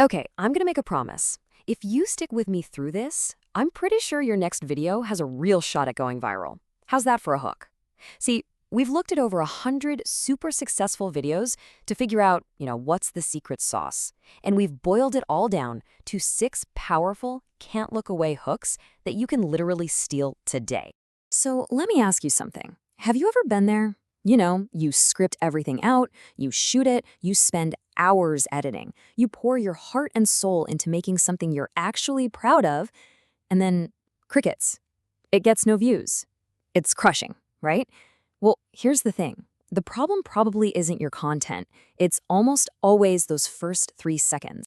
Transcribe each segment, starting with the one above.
Okay, I'm gonna make a promise. If you stick with me through this, I'm pretty sure your next video has a real shot at going viral. How's that for a hook? See, we've looked at over 100 super successful videos to figure out, what's the secret sauce. And we've boiled it all down to 6 powerful, can't look away hooks that you can literally steal today. So let me ask you something. Have you ever been there? You script everything out, you shoot it, you spend hours editing. You pour your heart and soul into making something you're actually proud of, and then crickets. It gets no views. It's crushing, right? Well, here's the thing. The problem probably isn't your content. It's almost always those first 3 seconds.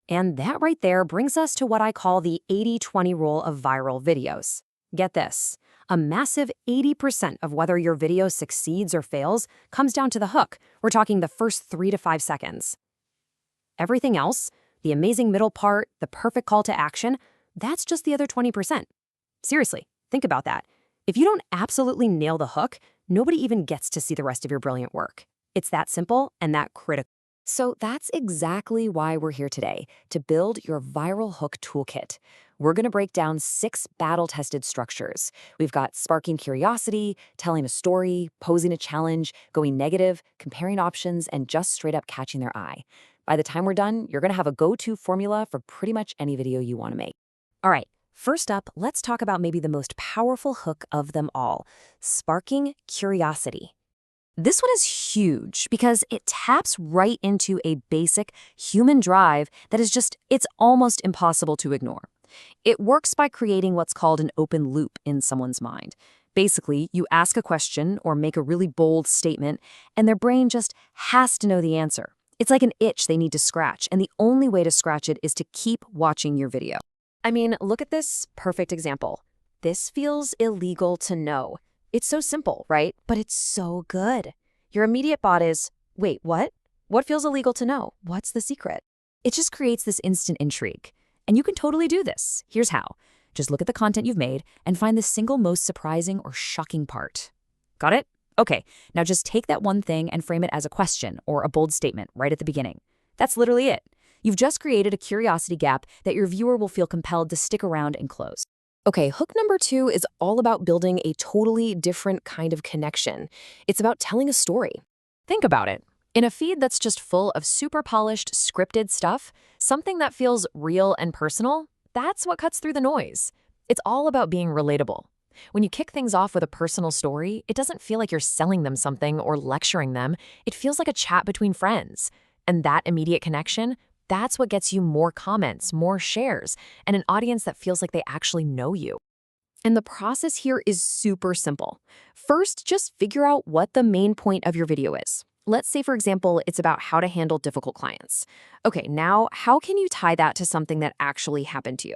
And that right there brings us to what I call the 80-20 rule of viral videos. Get this. A massive 80% of whether your video succeeds or fails comes down to the hook. We're talking the first 3 to 5 seconds. Everything else, the amazing middle part, the perfect call to action, that's just the other 20%. Seriously, think about that. If you don't absolutely nail the hook, nobody even gets to see the rest of your brilliant work. It's that simple and that critical. So that's exactly why we're here today, to build your viral hook toolkit. We're going to break down 6 battle-tested structures. We've got sparking curiosity, telling a story, posing a challenge, going negative, comparing options, and just straight up catching their eye. By the time we're done, you're going to have a go-to formula for pretty much any video you want to make. All right, first up, let's talk about maybe the most powerful hook of them all, sparking curiosity. This one is huge because it taps right into a basic human drive that is it's almost impossible to ignore. It works by creating what's called an open loop in someone's mind. Basically, you ask a question or make a really bold statement, and their brain just has to know the answer. It's like an itch they need to scratch, and the only way to scratch it is to keep watching your video. I mean, look at this perfect example. This feels illegal to know. It's so simple, right? But it's so good. Your immediate thought is, wait, what? What feels illegal to know? What's the secret? It just creates this instant intrigue. And you can totally do this. Here's how. Just look at the content you've made and find the single most surprising or shocking part. Got it? Okay, now just take that one thing and frame it as a question or a bold statement right at the beginning. That's literally it. You've just created a curiosity gap that your viewer will feel compelled to stick around and close. Okay, hook number 2 is all about building a totally different kind of connection. It's about telling a story. Think about it. In a feed that's just full of super polished, scripted stuff, something that feels real and personal, that's what cuts through the noise. It's all about being relatable. When you kick things off with a personal story, it doesn't feel like you're selling them something or lecturing them. It feels like a chat between friends. And that immediate connection, that's what gets you more comments, more shares, and an audience that feels like they actually know you. And the process here is super simple. First, just figure out what the main point of your video is. Let's say, for example, it's about how to handle difficult clients. Okay, now how can you tie that to something that actually happened to you?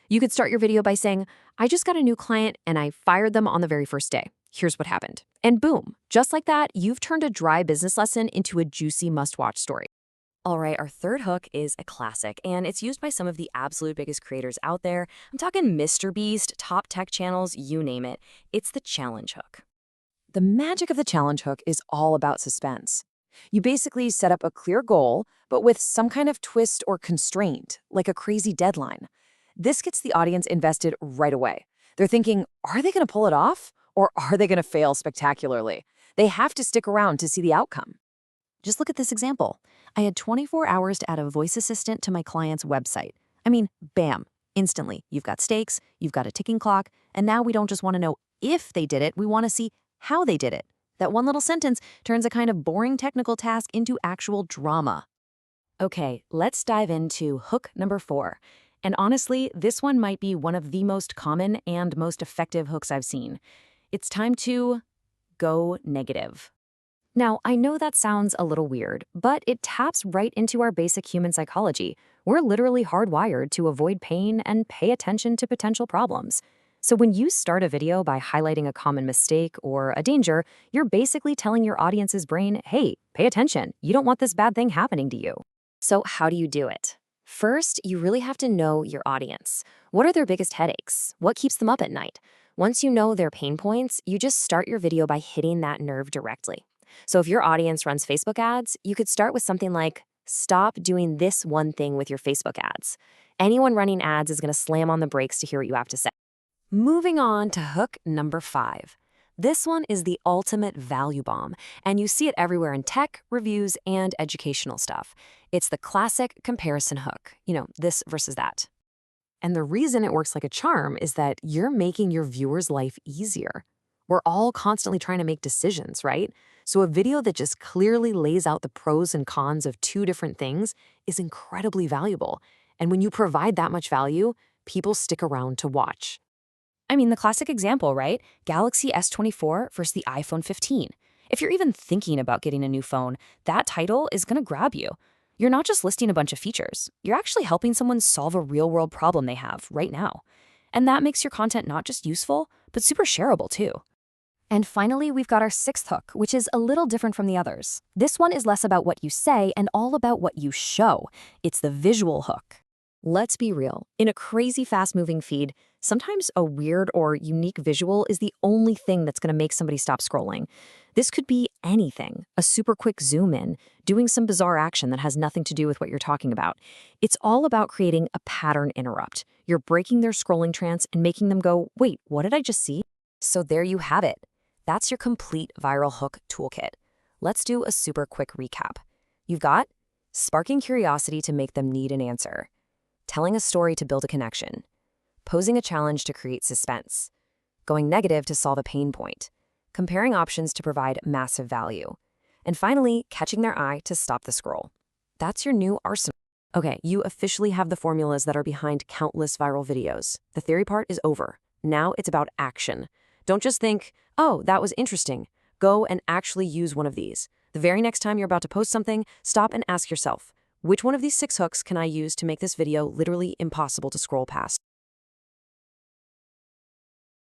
You could start your video by saying, I just got a new client and I fired them on the very first day. Here's what happened. And boom, just like that, you've turned a dry business lesson into a juicy must-watch story. All right, our third hook is a classic, and it's used by some of the absolute biggest creators out there. I'm talking Mr. Beast, top tech channels, you name it. It's the challenge hook. The magic of the challenge hook is all about suspense. You basically set up a clear goal, but with some kind of twist or constraint, like a crazy deadline. This gets the audience invested right away. They're thinking, are they going to pull it off? Or are they going to fail spectacularly? They have to stick around to see the outcome. Just look at this example. I had 24 hours to add a voice assistant to my client's website. I mean, bam, instantly. You've got stakes, you've got a ticking clock, and now we don't just want to know if they did it, we want to see how they did it. That one little sentence turns a kind of boring technical task into actual drama. Okay, let's dive into hook number 4. And honestly, this one might be one of the most common and most effective hooks I've seen. It's time to go negative. Now, I know that sounds a little weird, but it taps right into our basic human psychology. We're literally hardwired to avoid pain and pay attention to potential problems. So when you start a video by highlighting a common mistake or a danger, you're basically telling your audience's brain, hey, pay attention. You don't want this bad thing happening to you. So how do you do it? First, you really have to know your audience. What are their biggest headaches? What keeps them up at night? Once you know their pain points, you just start your video by hitting that nerve directly. So if your audience runs Facebook ads, you could start with something like, Stop doing this one thing with your Facebook ads. Anyone running ads is going to slam on the brakes to hear what you have to say. Moving on to hook number 5. This one is the ultimate value bomb, and you see it everywhere in tech, reviews, and educational stuff. It's the classic comparison hook, this versus that. And the reason it works like a charm is that you're making your viewer's life easier. We're all constantly trying to make decisions, right? So a video that just clearly lays out the pros and cons of two different things is incredibly valuable. And when you provide that much value, people stick around to watch. I mean, the classic example, right? Galaxy S24 versus the iPhone 15. If you're even thinking about getting a new phone, that title is going to grab you. You're not just listing a bunch of features. You're actually helping someone solve a real-world problem they have right now. And that makes your content not just useful, but super shareable too. And finally, we've got our 6th hook, which is a little different from the others. This one is less about what you say and all about what you show. It's the visual hook. Let's be real. In a crazy fast-moving feed, sometimes a weird or unique visual is the only thing that's going to make somebody stop scrolling. This could be anything, a super quick zoom in, doing some bizarre action that has nothing to do with what you're talking about. It's all about creating a pattern interrupt. You're breaking their scrolling trance and making them go, wait, what did I just see? So there you have it. That's your complete viral hook toolkit. Let's do a super quick recap. You've got sparking curiosity to make them need an answer, telling a story to build a connection, posing a challenge to create suspense, going negative to solve a pain point, comparing options to provide massive value, and finally, catching their eye to stop the scroll. That's your new arsenal. Okay, you officially have the formulas that are behind countless viral videos. The theory part is over. Now it's about action. Don't just think, oh, that was interesting. Go and actually use one of these. The very next time you're about to post something, stop and ask yourself, which one of these 6 hooks can I use to make this video literally impossible to scroll past?